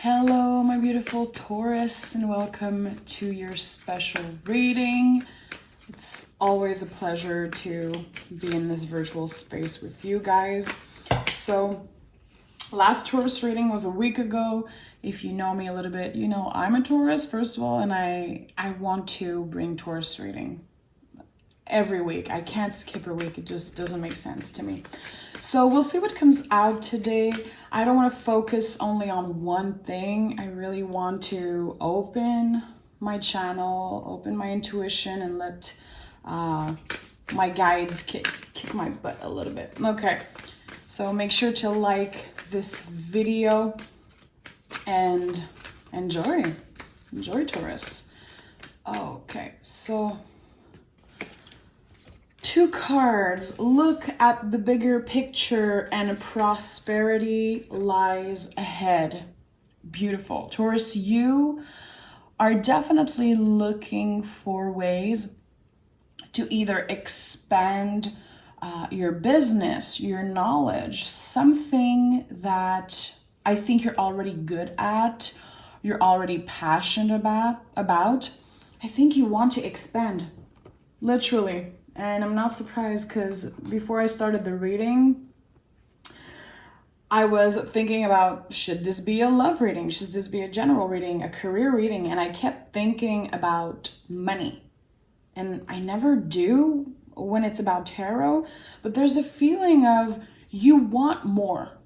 Hello, my beautiful Taurus, and welcome to your special reading. It's always a pleasure to be in this virtual space with you guys. So, last Taurus reading was a week ago. If you know me a little bit, you know I'm a Taurus, first of all, and I want to bring Taurus reading every week. I can't skip a week. It just doesn't make sense to me. So we'll see what comes out today. I don't want to focus only on one thing. I really want to open my channel, open my intuition, and let my guides kick my butt a little bit. Okay, so make sure to like this video and enjoy Taurus. Okay, so two cards. Look at the bigger picture and prosperity lies ahead. Beautiful. Taurus, you are definitely looking for ways to either expand your business, your knowledge, something that I think you're already good at, you're already passionate about. I think you want to expand, literally. And I'm not surprised because before I started the reading, I was thinking about, should this be a love reading? Should this be a general reading, a career reading? And I kept thinking about money. And I never do when it's about tarot, but there's a feeling of you want more.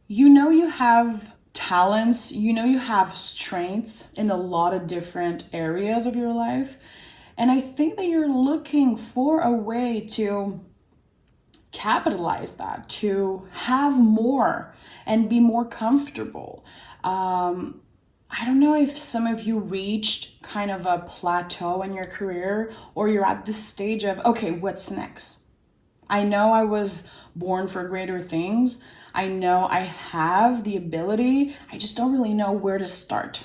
You know you have talents, you know you have strengths in a lot of different areas of your life. And I think that you're looking for a way to capitalize that, to have more and be more comfortable. I don't know if some of you reached kind of a plateau in your career, or you're at this stage of, okay, what's next? I know I was born for greater things. I know I have the ability. I just don't really know where to start.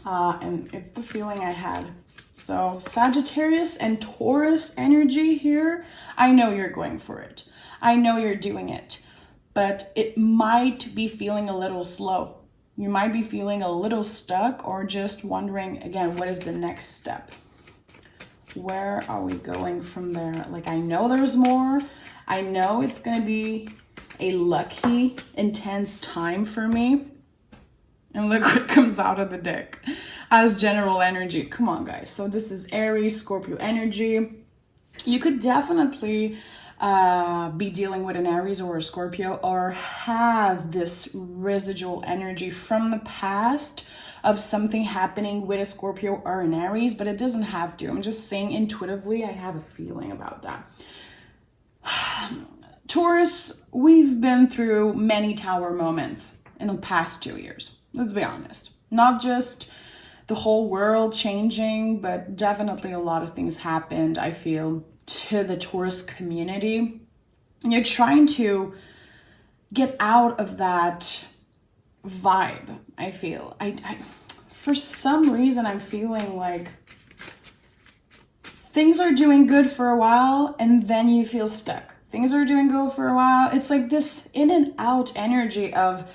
And it's the feeling I had. So Sagittarius and Taurus energy here. I know you're going for it. I know you're doing it, but it might be feeling a little slow. You might be feeling a little stuck or just wondering, again, what is the next step? Where are we going from there? Like, I know there's more. I know it's going to be a lucky, intense time for me. And look what comes out of the deck as general energy. Come on, guys. So this is Aries, Scorpio energy. You could definitely be dealing with an Aries or a Scorpio, or have this residual energy from the past of something happening with a Scorpio or an Aries, but it doesn't have to. I'm just saying intuitively, I have a feeling about that. Taurus, we've been through many tower moments in the past 2 years. Let's be honest. Not just the whole world changing, but definitely a lot of things happened, I feel, to the Taurus community. And you're trying to get out of that vibe, I feel. I for some reason, I'm feeling like things are doing good for a while and then you feel stuck. Things are doing good for a while. It's like this in and out energy of,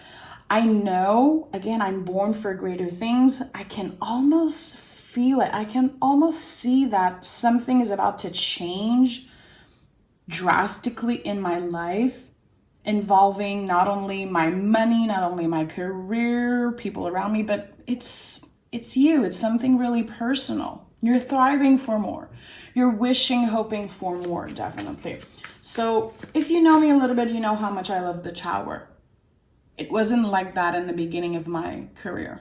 I know, again, I'm born for greater things. I can almost feel it. I can almost see that something is about to change drastically in my life, involving not only my money, not only my career, people around me, but it's you. It's something really personal. You're thriving for more. You're wishing, hoping for more, definitely. So if you know me a little bit, you know how much I love the Tower. It wasn't like that in the beginning of my career.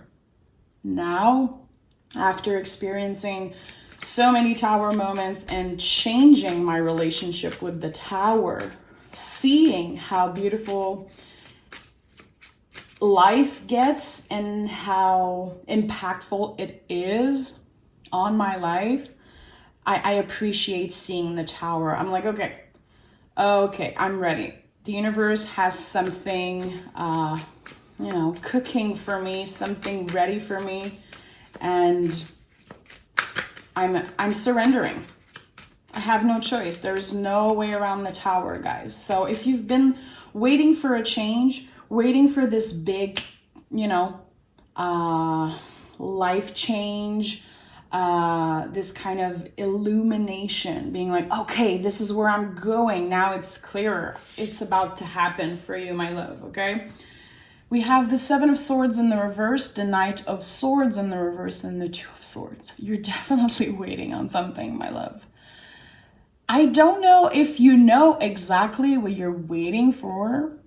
Now, after experiencing so many Tower moments and changing my relationship with the Tower, seeing how beautiful life gets and how impactful it is on my life, I appreciate seeing the Tower. I'm like, okay, I'm ready. The universe has something, cooking for me, something ready for me, and I'm surrendering. I have no choice. There's no way around the Tower, guys. So if you've been waiting for a change, waiting for this big, life change, this kind of illumination, being like, okay, this is where I'm going. Now it's clearer. It's about to happen for you, my love, okay? We have the Seven of Swords in the reverse, the Knight of Swords in the reverse, and the Two of Swords. You're definitely waiting on something, my love. I don't know if you know exactly what you're waiting for.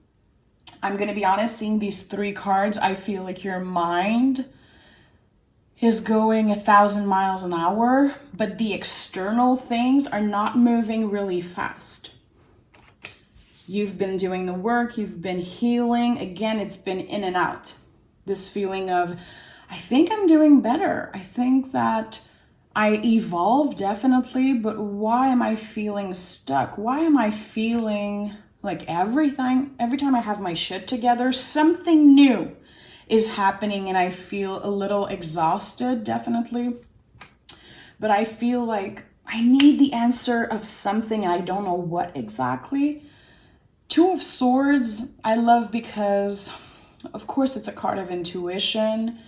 I'm going to be honest, seeing these three cards, I feel like your mind is going 1,000 miles an hour, but the external things are not moving really fast. You've been doing the work, you've been healing. Again, it's been in and out. This feeling of, I think I'm doing better. I think that I evolved, definitely, but why am I feeling stuck? Why am I feeling like every time I have my shit together, something new is happening and I feel a little exhausted, definitely. But I feel like I need the answer of something and I don't know what exactly. Two of Swords, I love because, of course, it's a card of intuition.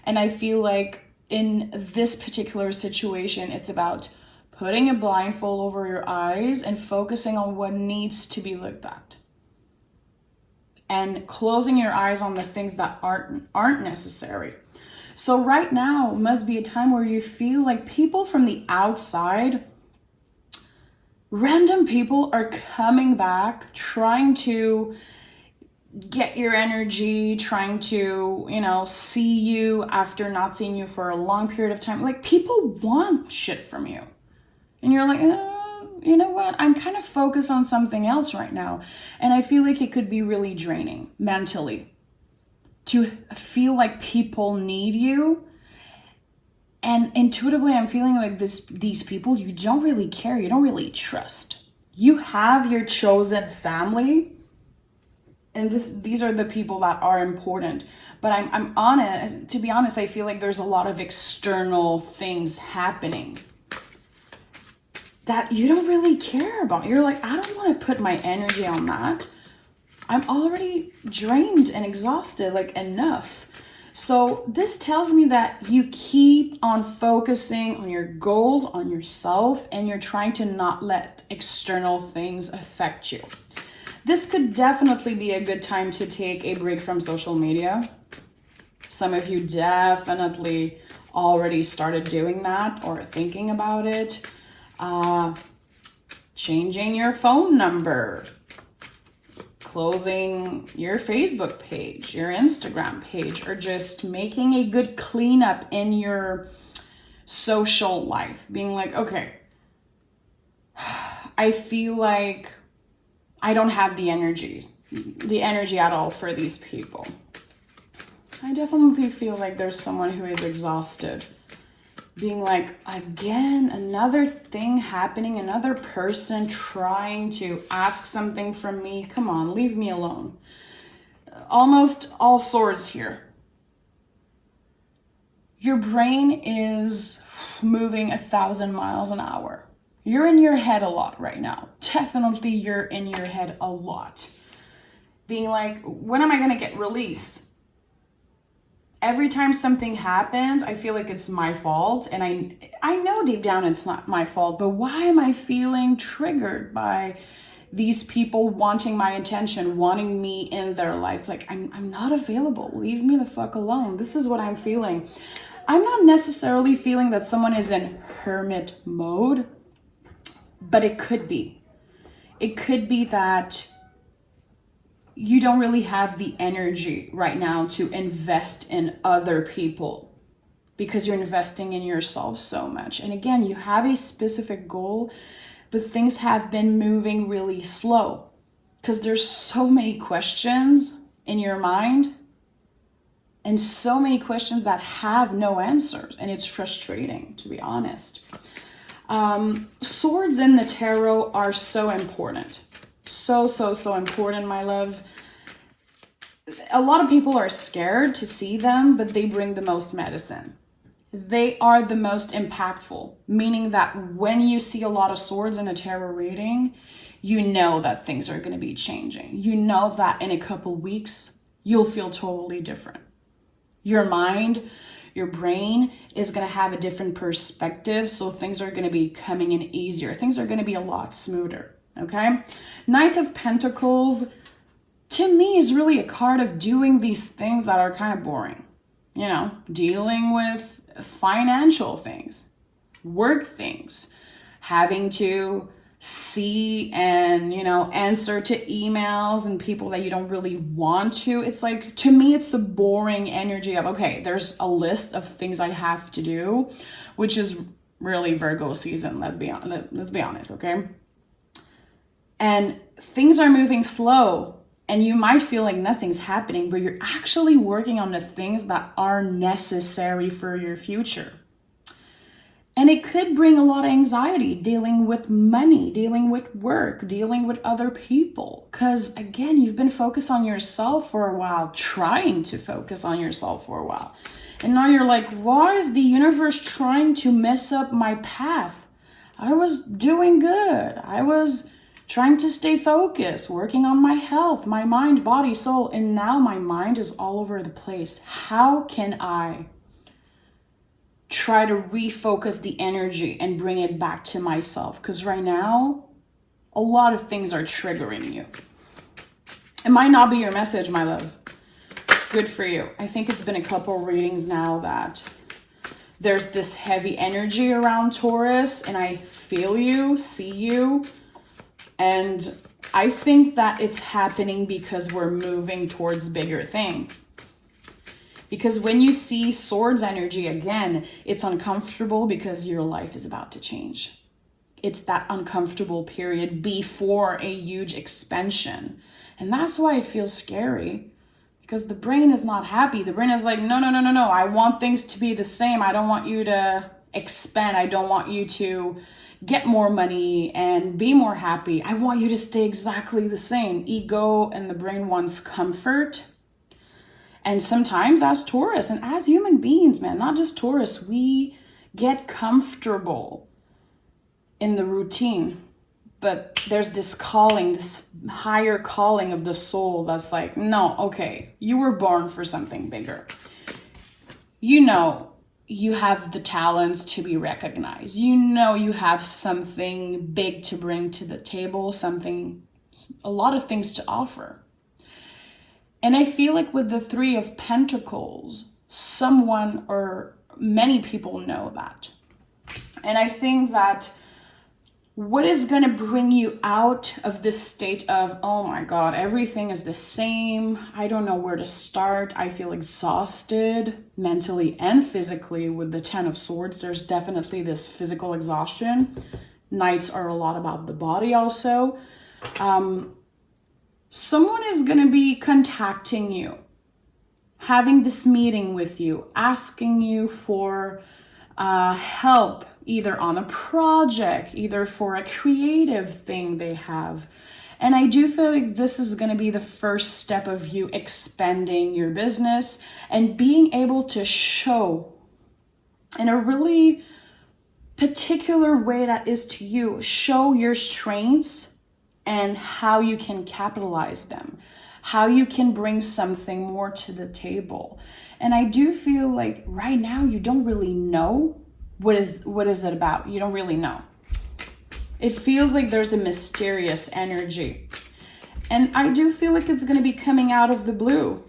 And I feel like in this particular situation, it's about putting a blindfold over your eyes and focusing on what needs to be looked at. And closing your eyes on the things that aren't necessary. So right now must be a time where you feel like people from the outside, random people are coming back, trying to get your energy, trying to, see you after not seeing you for a long period of time. Like, people want shit from you. And you're like, you know what? I'm kind of focused on something else right now. And I feel like it could be really draining mentally to feel like people need you. And intuitively, I'm feeling like these people, you don't really care. You don't really trust. You have your chosen family. And these are the people that are important. But I'm honest, to be honest, I feel like there's a lot of external things happening that you don't really care about. You're like, I don't want to put my energy on that. I'm already drained and exhausted, like enough. So this tells me that you keep on focusing on your goals, on yourself, and you're trying to not let external things affect you. This could definitely be a good time to take a break from social media. Some of you definitely already started doing that or thinking about it. Changing your phone number, closing your Facebook page, your Instagram page, or just making a good cleanup in your social life. Being like, okay, I feel like I don't have the energy at all for these people. I definitely feel like there's someone who is exhausted. Being like, again, another thing happening, another person trying to ask something from me. Come on, leave me alone. Almost all swords here. Your brain is moving 1,000 miles an hour. You're in your head a lot right now. Definitely you're in your head a lot. Being like, when am I going to get released? Every time something happens, I feel like it's my fault. And I know deep down it's not my fault, but why am I feeling triggered by these people wanting my attention, wanting me in their lives? Like, I'm not available. Leave me the fuck alone. This is what I'm feeling. I'm not necessarily feeling that someone is in hermit mode, but it could be. It could be that you don't really have the energy right now to invest in other people because you're investing in yourself so much. And again, you have a specific goal, but things have been moving really slow because there's so many questions in your mind and so many questions that have no answers. And it's frustrating, to be honest. Swords in the tarot are so important. So important, my love. A lot of people are scared to see them, but they bring the most medicine. They are the most impactful, meaning that when you see a lot of swords in a tarot reading, you know that things are going to be changing. You know that in a couple weeks, you'll feel totally different. Your mind, your brain is going to have a different perspective. So things are going to be coming in easier. Things are going to be a lot smoother. Okay. Knight of Pentacles, to me, is really a card of doing these things that are kind of boring. You know, dealing with financial things, work things, having to see and, you know, answer to emails and people that you don't really want to. It's like, to me, it's the boring energy of, okay, there's a list of things I have to do, which is really Virgo season. Let's be honest, okay? And things are moving slow. And you might feel like nothing's happening, but you're actually working on the things that are necessary for your future. And it could bring a lot of anxiety, dealing with money, dealing with work, dealing with other people. Because again, you've been focused on yourself for a while, trying to focus on yourself for a while. And now you're like, why is the universe trying to mess up my path? I was doing good. I was trying to stay focused, working on my health, my mind, body, soul, and now my mind is all over the place. How can I try to refocus the energy and bring it back to myself? Because right now, a lot of things are triggering you. It might not be your message, my love. Good for you. I think it's been a couple readings now that there's this heavy energy around Taurus, and I feel you, see you. And I think that it's happening because we're moving towards bigger things. Because when you see Swords energy again, it's uncomfortable because your life is about to change. It's that uncomfortable period before a huge expansion. And that's why it feels scary. Because the brain is not happy. The brain is like, no. I want things to be the same. I don't want you to expand. I don't want you to get more money and be more happy. I want you to stay exactly the same. Ego and the brain wants comfort. And sometimes as Taurus and as human beings, man, not just Taurus, we get comfortable in the routine. But there's this calling, this higher calling of the soul that's like, no, okay, you were born for something bigger. You know, you have the talents to be recognized. You know, you have something big to bring to the table, a lot of things to offer. And I feel like with the Three of Pentacles, someone or many people know that. And I think that what is going to bring you out of this state of, oh my God, everything is the same. I don't know where to start. I feel exhausted mentally and physically with the Ten of Swords. There's definitely this physical exhaustion. Knights are a lot about the body also. Someone is going to be contacting you, having this meeting with you, asking you for help, either on a project, either for a creative thing they have. And I do feel like this is going to be the first step of you expanding your business and being able to show in a really particular way that is to you, show your strengths and how you can capitalize them, how you can bring something more to the table. And I do feel like right now you don't really know what is it about. You don't really know. It feels like there's a mysterious energy. And I do feel like it's going to be coming out of the blue.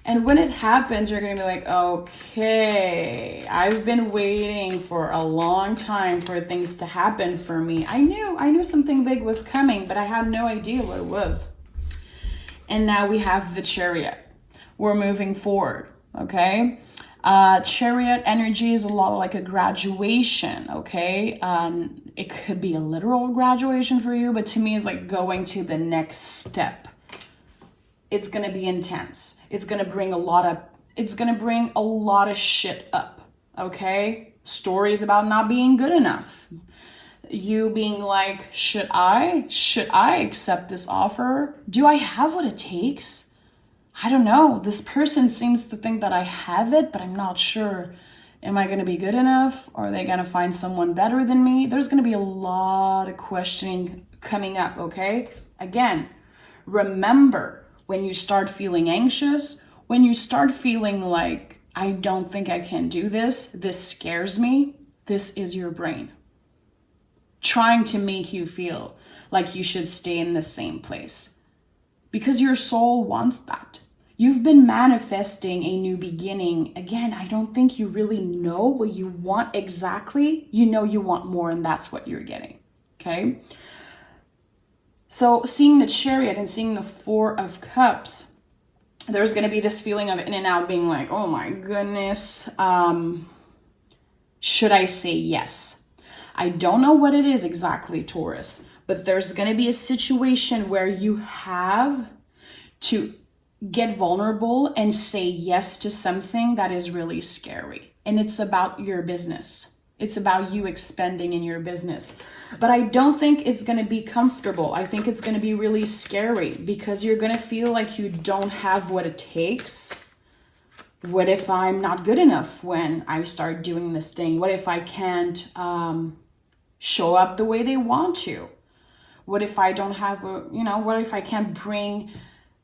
And when it happens, you're going to be like, okay, I've been waiting for a long time for things to happen for me. I knew something big was coming, but I had no idea what it was. And now we have the Chariot. We're moving forward, okay? Chariot energy is a lot like a graduation, okay? It could be a literal graduation for you, but to me it's like going to the next step. It's going to be intense. It's going to bring a lot of shit up, okay? Stories about not being good enough. You being like, should I accept this offer? Do I have what it takes? I don't know. This person seems to think that I have it, but I'm not sure. Am I going to be good enough? Or are they going to find someone better than me? There's going to be a lot of questioning coming up, okay? Again, remember, when you start feeling anxious When you start feeling like, I don't think I can do this, this scares me, this is your brain trying to make you feel like you should stay in the same place. Because your soul wants that. You've been manifesting a new beginning. Again, I don't think you really know what you want exactly. You know you want more, and that's what you're getting. Okay? So seeing the Chariot and seeing the Four of Cups, there's going to be this feeling of in and out being like, oh my goodness, should I say yes? I don't know what it is exactly, Taurus, but there's going to be a situation where you have to get vulnerable and say yes to something that is really scary. And it's about your business. It's about you expanding in your business. But I don't think it's going to be comfortable. I think it's going to be really scary because you're going to feel like you don't have what it takes. What if I'm not good enough when I start doing this thing? What if I can't show up the way they want to? What if I don't have what if I can't bring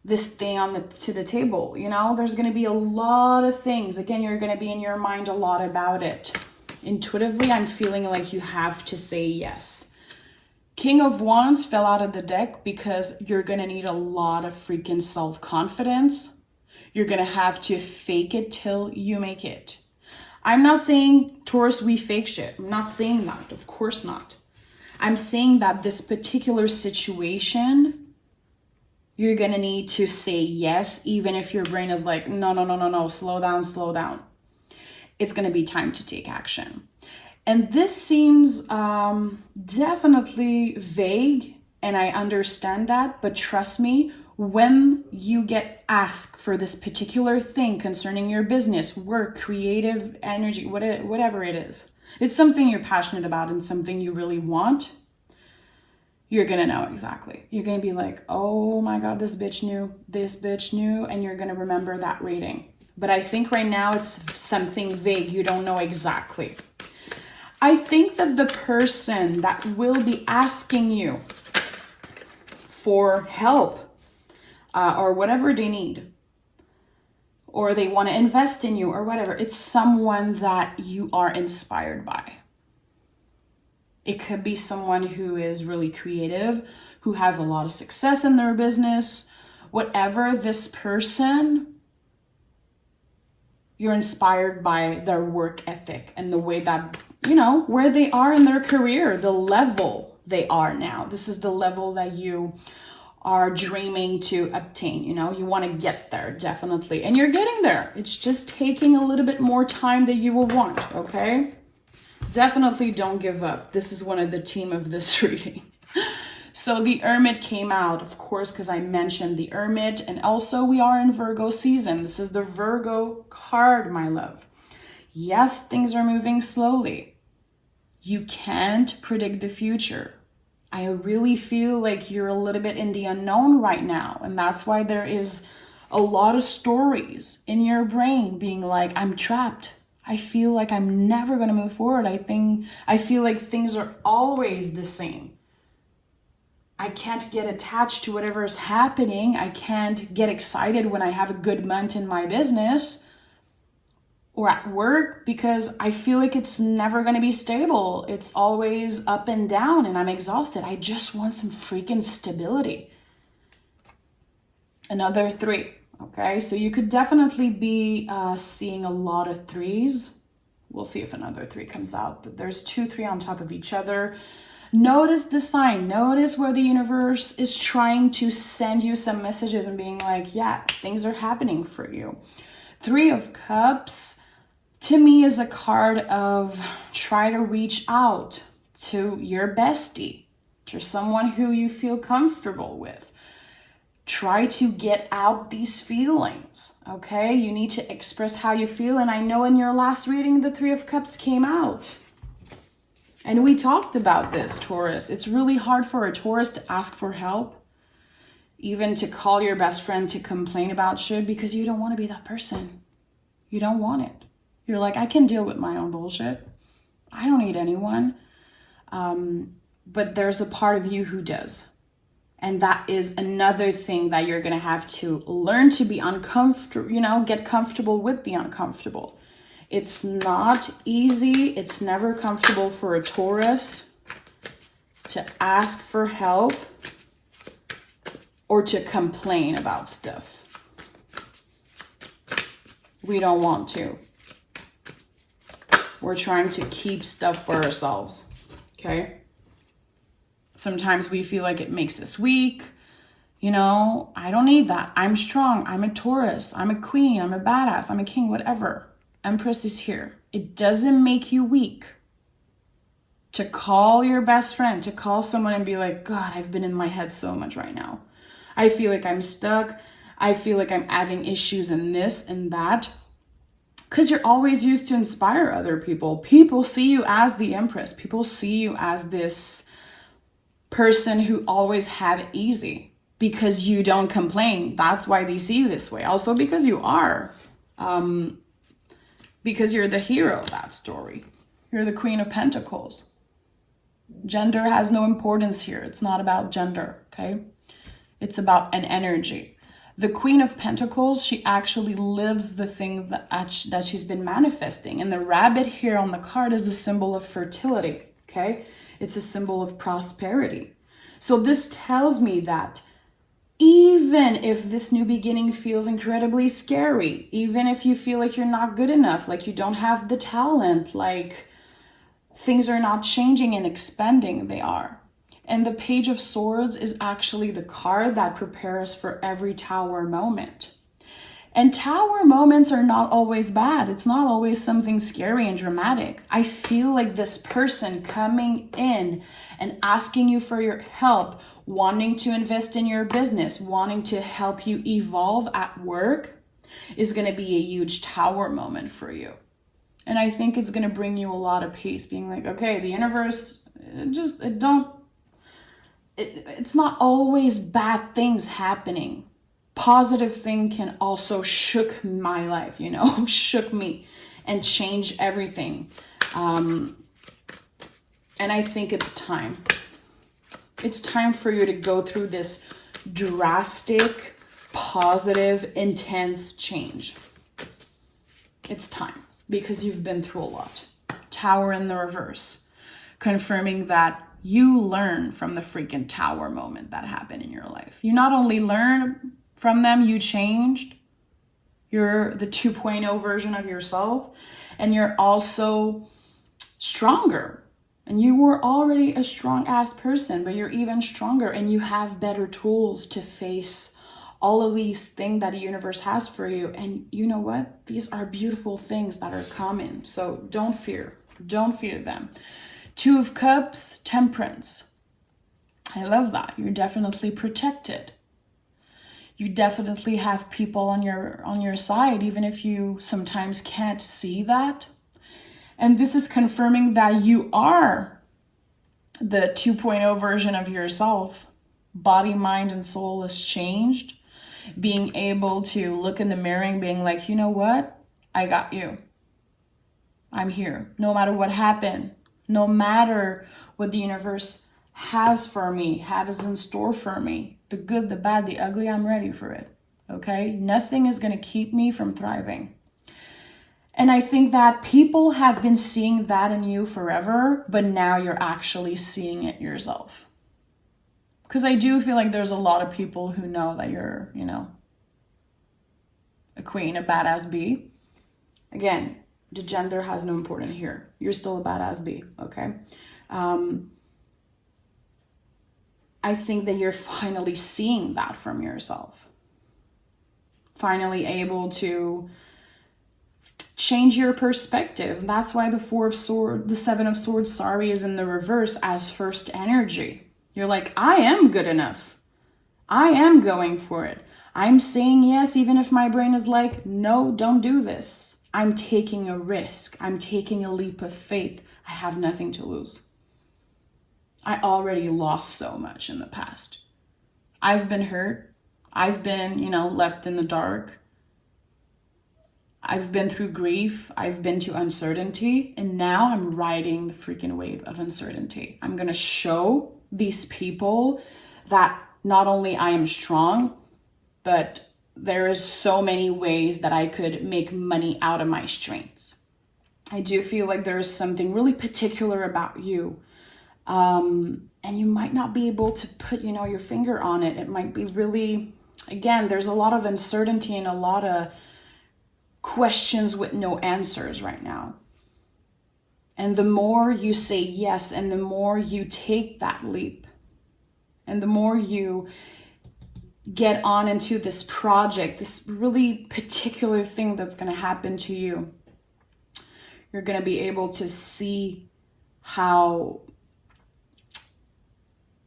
this thing to the table? There's going to be a lot of things. Again, you're going to be in your mind a lot about it. Intuitively, I'm feeling like you have to say yes. King of Wands fell out of the deck because you're going to need a lot of freaking self-confidence. You're going to have to fake it till you make it. I'm not saying, Taurus, we fake shit. I'm not saying that. Of course not. I'm saying that this particular situation, you're going to need to say yes, even if your brain is like, no, slow down. It's going to be time to take action. And this seems definitely vague, and I understand that, but trust me, when you get asked for this particular thing concerning your business, work, creative energy, whatever it is, it's something you're passionate about and something you really want, you're going to know exactly. You're going to be like, oh my God, this bitch knew, and you're going to remember that reading. But I think right now it's something vague. You don't know exactly. I think that the person that will be asking you for help or whatever they need, or they want to invest in you or whatever, it's someone that you are inspired by. It could be someone who is really creative, who has a lot of success in their business. Whatever this person, you're inspired by their work ethic and the way that, where they are in their career, the level they are now. This is the level that you are dreaming to obtain. You want to get there, definitely. And you're getting there. It's just taking a little bit more time than you will want, okay? Definitely don't give up. This is one of the theme of this reading. So the Hermit came out, of course, because I mentioned the Hermit. And also we are in Virgo season. This is the Virgo card, my love. Yes, things are moving slowly. You can't predict the future. I really feel like you're a little bit in the unknown right now. And that's why there is a lot of stories in your brain being like, I'm trapped. I feel like I'm never going to move forward. I feel like things are always the same. I can't get attached to whatever is happening. I can't get excited when I have a good month in my business or at work because I feel like it's never going to be stable. It's always up and down and I'm exhausted. I just want some freaking stability. Another 3. Okay, so you could definitely be seeing a lot of 3s. We'll see if another 3 comes out, but there's 2, 3 on top of each other. Notice the sign. Notice where the universe is trying to send you some messages and being like, yeah, things are happening for you. 3 of Cups, to me, is a card of try to reach out to your bestie, to someone who you feel comfortable with. Try to get out these feelings, okay? You need to express how you feel. And I know in your last reading, the 3 of Cups came out. And we talked about this, Taurus. It's really hard for a Taurus to ask for help, even to call your best friend to complain about shit, because you don't want to be that person. You don't want it. You're like, I can deal with my own bullshit. I don't need anyone. But there's a part of you who does. And that is another thing that you're going to have to learn to be uncomfortable, get comfortable with the uncomfortable. It's not easy. It's never comfortable for a Taurus to ask for help or to complain about stuff. We don't want to. We're trying to keep stuff for ourselves, okay? Sometimes we feel like it makes us weak. I don't need that. I'm strong. I'm a Taurus. I'm a queen. I'm a badass. I'm a king, whatever. Empress is here. It doesn't make you weak to call your best friend, to call someone and be like, God, I've been in my head so much right now. I feel like I'm stuck. I feel like I'm having issues in this and that. Because you're always used to inspire other people. People see you as the Empress. People see you as this person who always have it easy because you don't complain. That's why they see you this way. Also because you are. Because you're the hero of that story. You're the Queen of Pentacles. Gender has no importance here. It's not about gender, okay? It's about an energy. The Queen of Pentacles, she actually lives the thing that she's been manifesting. And the rabbit here on the card is a symbol of fertility, okay? It's a symbol of prosperity. So this tells me that even if this new beginning feels incredibly scary, even if you feel like you're not good enough, like you don't have the talent, like things are not changing and expanding, they are. And the Page of Swords is actually the card that prepares for every tower moment. And tower moments are not always bad. It's not always something scary and dramatic. I feel like this person coming in and asking you for your help, wanting to invest in your business, wanting to help you evolve at work is going to be a huge tower moment for you. And I think it's going to bring you a lot of peace, being like, okay, the universe, it's not always bad things happening. Positive thing can also shook my life, shook me and change everything. And I think it's time. It's time for you to go through this drastic, positive, intense change. It's time because you've been through a lot. Tower in the reverse, confirming that you learn from the freaking tower moment that happened in your life. You not only learn from them, you changed. You're the 2.0 version of yourself, and you're also stronger. And you were already a strong ass person, but you're even stronger and you have better tools to face all of these things that the universe has for you. And you know what? These are beautiful things that are coming. So don't fear. Don't fear them. Two of Cups, Temperance. I love that. You're definitely protected. You definitely have people on your side, even if you sometimes can't see that. And this is confirming that you are the 2.0 version of yourself. Body, mind, and soul is changed. Being able to look in the mirror and being like, you know what? I got you. I'm here. No matter what happened. No matter what the universe has for me, has in store for me. The good, the bad, the ugly, I'm ready for it. Okay? Nothing is going to keep me from thriving. And I think that people have been seeing that in you forever, but now you're actually seeing it yourself. Because I do feel like there's a lot of people who know that you're, a queen, a badass bee. Again, the gender has no importance here. You're still a badass bee, okay? I think that you're finally seeing that from yourself. Finally able to change your perspective. That's why the Seven of Swords, is in the reverse as first energy. You're like, I am good enough. I am going for it. I'm saying yes, even if my brain is like, no, don't do this. I'm taking a risk. I'm taking a leap of faith. I have nothing to lose. I already lost so much in the past. I've been hurt. I've been, left in the dark. I've been through grief. I've been to uncertainty. And now I'm riding the freaking wave of uncertainty. I'm going to show these people that not only I am strong, but there is so many ways that I could make money out of my strengths. I do feel like there is something really particular about you. And you might not be able to put, your finger on it. It might be really, again, there's a lot of uncertainty and a lot of questions with no answers right now. And the more you say yes, and the more you take that leap, and the more you get on into this project, this really particular thing that's going to happen to you, you're going to be able to see how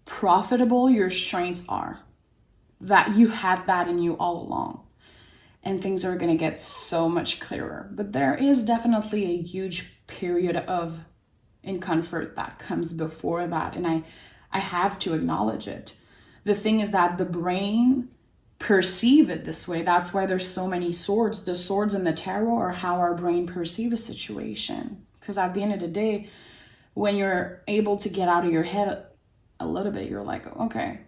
profitable your strengths are, that you had that in you all along. And things are going to get so much clearer. But there is definitely a huge period of discomfort that comes before that. And I have to acknowledge it. The thing is that the brain perceive it this way. That's why there's so many swords. The swords in the tarot are how our brain perceive a situation. Because at the end of the day, when you're able to get out of your head a little bit, you're like, okay,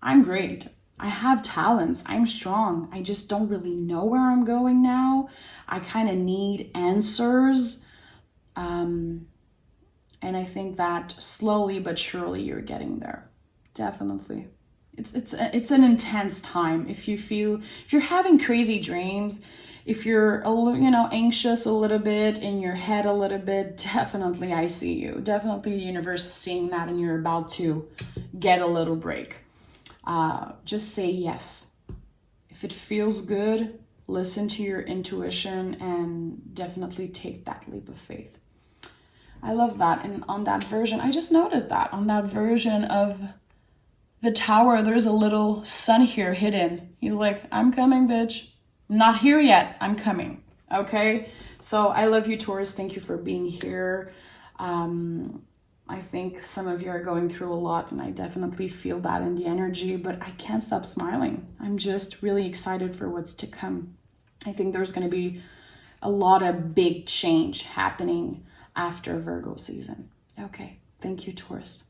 I'm great. I have talents. I'm strong. I just don't really know where I'm going now. I kind of need answers. And I think that slowly but surely you're getting there. Definitely. It's an intense time. If you're having crazy dreams, if you're a little, anxious a little bit, in your head a little bit, definitely I see you. Definitely the universe is seeing that, and you're about to get a little break. Just say yes. If it feels good, listen to your intuition and definitely take that leap of faith. I love that. And on that version, I just noticed that on that version of the tower, there's a little sun here hidden. He's like, I'm coming, bitch. I'm not here yet. I'm coming. Okay. So I love you, Taurus. Thank you for being here. I think some of you are going through a lot, and I definitely feel that in the energy, but I can't stop smiling. I'm just really excited for what's to come. I think there's going to be a lot of big change happening after Virgo season. Okay. Thank you, Taurus.